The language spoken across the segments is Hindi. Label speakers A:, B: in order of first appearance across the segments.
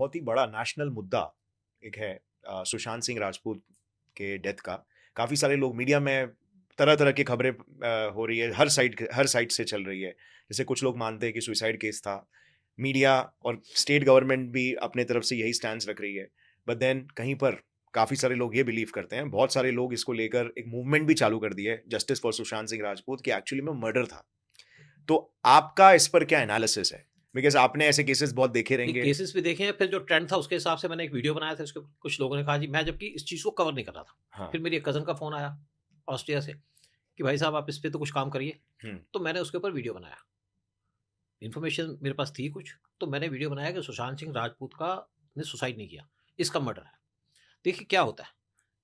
A: बहुत ही बड़ा नेशनल मुद्दा एक है सुशांत सिंह राजपूत के डेथ का। काफ़ी सारे लोग मीडिया में तरह-तरह की खबरें हो रही है, हर साइड से चल रही है। जैसे कुछ लोग मानते हैं कि सुसाइड केस था। मीडिया और स्टेट गवर्नमेंट भी अपने तरफ से यही स्टैंस रख रही है। बट देन कहीं पर काफ़ी सारे लोग ये बिलीव करते हैं, बहुत सारे लोग इसको लेकर एक मूवमेंट भी चालू कर दी है, जस्टिस फॉर सुशांत सिंह राजपूत, कि एक्चुअली में मर्डर था। तो आपका इस पर क्या एनालिसिस है? बिकॉज़ आपने ऐसे केसेस बहुत देखे
B: नहीं,
A: रहेंगे।
B: केसेस भी देखे हैं, फिर जो ट्रेंड था उसके हिसाब से मैंने एक वीडियो बनाया था, उसके कुछ लोगों ने कहा जी, मैं जबकि इस चीज़ को कवर नहीं कर रहा था।
A: हाँ।
B: फिर मेरी एक कज़न का फ़ोन आया ऑस्ट्रिया से कि भाई साहब आप इस पे तो कुछ काम करिए।
A: हुँ।
B: तो मैंने उसके ऊपर वीडियो बनाया। इन्फॉर्मेशन मेरे पास थी कुछ, तो मैंने वीडियो बनाया कि सुशांत सिंह राजपूत का ने सुसाइड नहीं किया, इसका मर्डर है। देखिए क्या होता है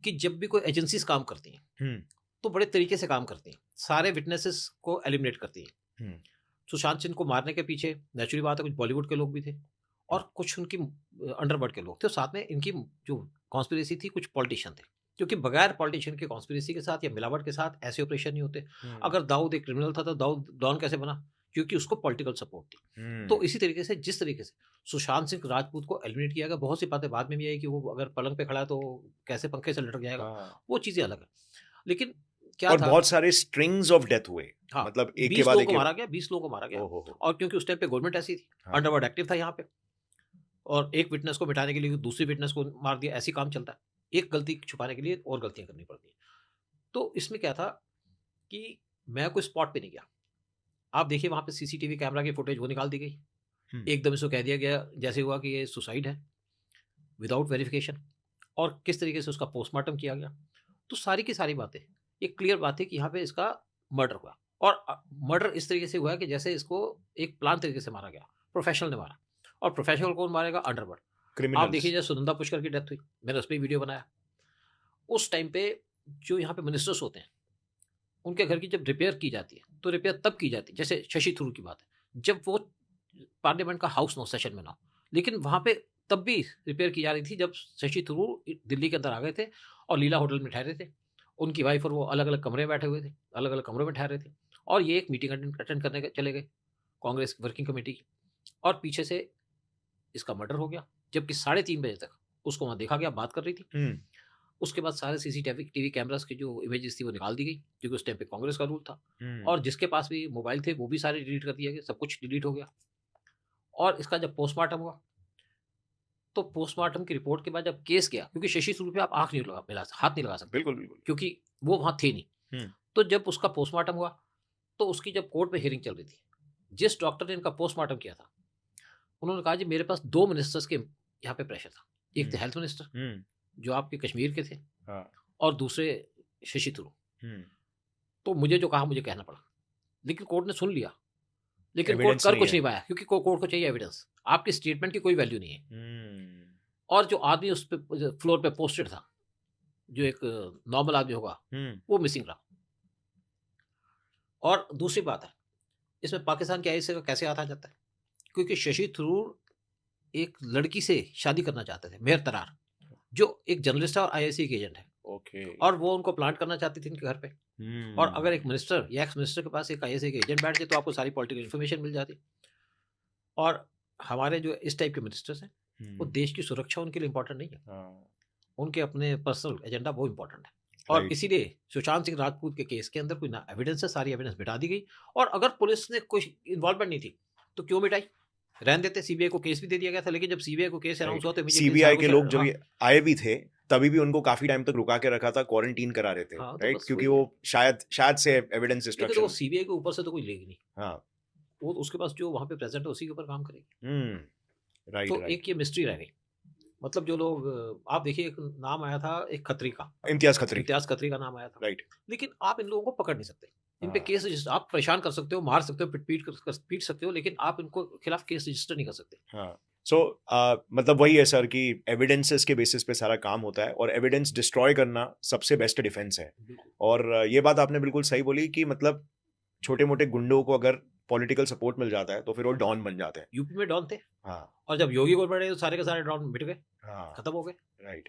B: कि जब भी कोई एजेंसीज़ काम करती हैं,
A: हुँ,
B: तो बड़े तरीके से काम करती हैं। सारे विटनेसेस को एलिमिनेट करती हैं।
A: हुँ,
B: सुशांत सिंह को मारने के पीछे नेचुरली बात है कुछ बॉलीवुड के लोग भी थे
A: हुँ।
B: और कुछ उनकी अंडरवर्ल्ड के लोग थे और साथ में इनकी जो कॉन्स्पिरेसी थी कुछ पॉलिटिशियन थे क्योंकि बगैर पॉलिटिशियन के कॉन्स्पिरेसी के साथ या मिलावट के साथ ऐसे ऑपरेशन नहीं होते।
A: हुँ,
B: अगर दाऊद एक क्रिमिनल था तो दाऊद डॉन कैसे बना? क्योंकि उसको पॉलिटिकल सपोर्ट थी। तो
A: हुँ।
B: इसी तरीके से जिस तरीके से सुशांत सिंह राजपूत को एलिमिनेट किया गया, बहुत सी बातें बाद में भी आई कि वो अगर पलंग पे खड़ा है तो कैसे पंखे से लटक जाएगा,
A: हाँ।
B: वो चीज़ें अलग है। लेकिन क्या
A: और
B: था,
A: बहुत सारे स्ट्रिंग्स ऑफ डेथ हुए।
B: हाँ,
A: मतलब एक के
B: 20
A: बाद
B: लोगों
A: एक
B: को
A: के।
B: मारा गया, 20 लोगों को मारा गया।
A: ओह हो, हो!
B: और क्योंकि उस टाइम पे गवर्नमेंट ऐसी थी,
A: हाँ।
B: अंडरवर्ल्ड एक्टिव था यहाँ पे और एक विटनेस को मिटाने के लिए दूसरी विटनेस को मार दिया, ऐसे ही काम चलता है। एक गलती छुपाने के लिए और गलतियाँ करनी पड़ती हैं। तो इसमें क्या था कि मैं कोई स्पॉट पे नहीं गया। आप देखिए वहाँ पे सीसीटीवी कैमरा की फुटेज वो निकाल दी गई।
A: हुँ,
B: एकदम इसको कह दिया गया जैसे हुआ कि ये सुसाइड है, विदाउट वेरिफिकेशन और किस तरीके से उसका पोस्टमार्टम किया गया। तो सारी की सारी बातें, ये क्लियर बात है कि यहाँ पे इसका मर्डर हुआ और मर्डर इस तरीके से हुआ है कि जैसे इसको एक प्लान तरीके से मारा गया, प्रोफेशनल ने मारा और प्रोफेशनल कौन मारेगा? अंडरवर्ल्ड। आप देखिए
A: क्रिमिनल्स।
B: जब सुनंदा पुष्कर की डेथ हुई, मैंने उस पे वीडियो बनाया। उस टाइम पे जो यहाँ पे मिनिस्टर्स होते हैं, उनके घर की जब रिपेयर की जाती है, तो रिपेयर तब की जाती है, जैसे शशि थरूर की बात है, जब वो पार्लियामेंट का हाउस ना हो, सेशन में ना हो। लेकिन वहाँ पे तब भी रिपेयर की जा रही थी जब शशि थरूर दिल्ली के अंदर आ गए थे और लीला होटल में ठहरे थे। उनकी वाइफ और वो अलग-अलग कमरे में बैठे हुए थे, अलग-अलग कमरों में ठहरे थे और ये एक मीटिंग अटेंड अटेंड करने के चले गए, कांग्रेस वर्किंग कमेटी की और पीछे से इसका मर्डर हो गया। जबकि साढ़े 3 बजे तक उसको वहाँ देखा गया, बात कर रही थी।
A: हुँ,
B: उसके बाद सारे सीसीटीवी टीवी कैमरास की जो इमेजेस थी वो निकाल दी गई क्योंकि उस टाइम पे कांग्रेस का रूल था
A: हुँ।
B: और जिसके पास भी मोबाइल थे वो भी सारे डिलीट कर दिए गए, सब कुछ डिलीट हो गया। और इसका जब पोस्टमार्टम हुआ, तो पोस्टमार्टम की रिपोर्ट के बाद जब केस गया, क्योंकि शशि थरूर पे आप आँख नहीं लगा मिला हाथ नहीं लगा सकते,
A: बिल्कुल, बिल्कुल।
B: क्योंकि वो वहाँ थे नहीं।
A: हुँ,
B: तो जब उसका पोस्टमार्टम हुआ, तो उसकी जब कोर्ट में हियरिंग चल रही थी, जिस डॉक्टर ने इनका पोस्टमार्टम किया था, उन्होंने कहा जी मेरे पास 2 मिनिस्टर्स के यहाँ पे प्रेशर था। एक थे
A: हुँ,
B: हेल्थ मिनिस्टर,
A: हुँ।
B: जो आपके कश्मीर के थे
A: हाँ।
B: और दूसरे शशि थरूर।
A: हुँ।
B: तो मुझे जो कहा मुझे कहना पड़ा। लेकिन कोर्ट ने सुन लिया, लेकिन कोर्ट
A: एविडेंस
B: कर
A: नहीं
B: कुछ
A: है।
B: नहीं पाया क्योंकि कोर्ट को चाहिए एविडेंस। आपकी स्टेटमेंट की कोई वैल्यू नहीं है।
A: हुँ,
B: और जो आदमी उस पे फ्लोर पे पोस्टेड था, जो एक नॉर्मल आदमी होगा,
A: हुँ।
B: वो मिसिंग रहा। और दूसरी बात है, इसमें पाकिस्तान के आईएसआई का कैसे हाथ आ जाता है? क्योंकि शशि थरूर एक लड़की से शादी करना चाहते थे, मेहर तरार, जो एक जर्नलिस्ट है और आईएसआई के एजेंट है
A: ओके।
B: और वो उनको प्लांट करना चाहती थी इनके घर पे। और
A: हुँ,
B: अगर एक मिनिस्टर या एक्स मिनिस्टर के पास एक आईएसआई के एजेंट बैठ जाए, तो आपको सारी पॉलिटिकल इन्फॉर्मेशन मिल जाती। और हमारे जो इस टाइप के मिनिस्टर्स हैं, वो
A: हुँ।
B: देश की सुरक्षा उनके लिए इम्पोर्टेंट नहीं है।
A: हाँ,
B: उनके अपने पर्सनल एजेंडा वो इम्पोर्टेंट है। और
A: राइट।
B: इसीलिए सुशांत सिंह राजपूत के केस के अंदर कोई ना एविडेंस है, सारी एविडेंस मिटा दी गई। और अगर पुलिस ने कोई इन्वॉल्वमेंट नहीं थी, तो क्यों मिटाई? रहने देते, सीबीआई को केस भी दे दिया गया था, लेकिन जब सीबीआई को केस अनाउंस
A: राइट।
B: हुआ तो इमीडिएटली सारा
A: सीबीआई के
B: कुछ
A: लोग जब
B: हाँ,
A: ये आए भी थे, तभी भी उनको काफ़ी टाइम तक रुका के रखा था, क्वारंटीन करा रहे थे,
B: हाँ, तो
A: राइट?
B: बस
A: क्योंकि
B: वही है।
A: वो शायद शायद से एविडेंस
B: लेकिन वो
A: डिस्ट्रक्शन।
B: सीबीआई के ऊपर से तो कोई लेगी नहीं।
A: हाँ।
B: वो तो उसके पास जो वहाँ पे प्रेज़ेंट है उसी के ऊपर काम करेगी।
A: हुँ, राइट,
B: तो
A: राइट।
B: एक ये मिस्ट्री रह गई। मतलब जो लोग आप देखिए एक नाम आया था एक खत्री का,
A: इम्तियाज़ खत्री।
B: इम्तियाज़ खत्री का नाम आया था।
A: राइट।
B: लेकिन आप इन लोगों को पकड़ नहीं सकते। इन पे
A: हाँ।
B: केस रजिस्टर आप परेशान कर सकते हो, मार सकते हो, पीट सकते हो, लेकिन आप इनको खिलाफ केस रजिस्टर नहीं कर सकते।
A: हाँ। सो मतलब वही है सर कि एविडेंसेस के बेसिस पे सारा काम होता है और एविडेंस डिस्ट्रॉय करना सबसे बेस्ट डिफेंस है।
B: बिल्कुल।
A: और ये बात आपने बिल्कुल सही बोली कि मतलब छोटे-मोटे गुंडों को अगर पॉलिटिकल सपोर्ट मिल जाता है, तो फिर वो डॉन बन जाते हैं।
B: यूपी में डॉन थे
A: हाँ,
B: और जब योगी गवर्नमेंट आई तो सारे के सारे डॉन मिट गए,
A: हाँ,
B: खत्म हो गए।
A: राइट।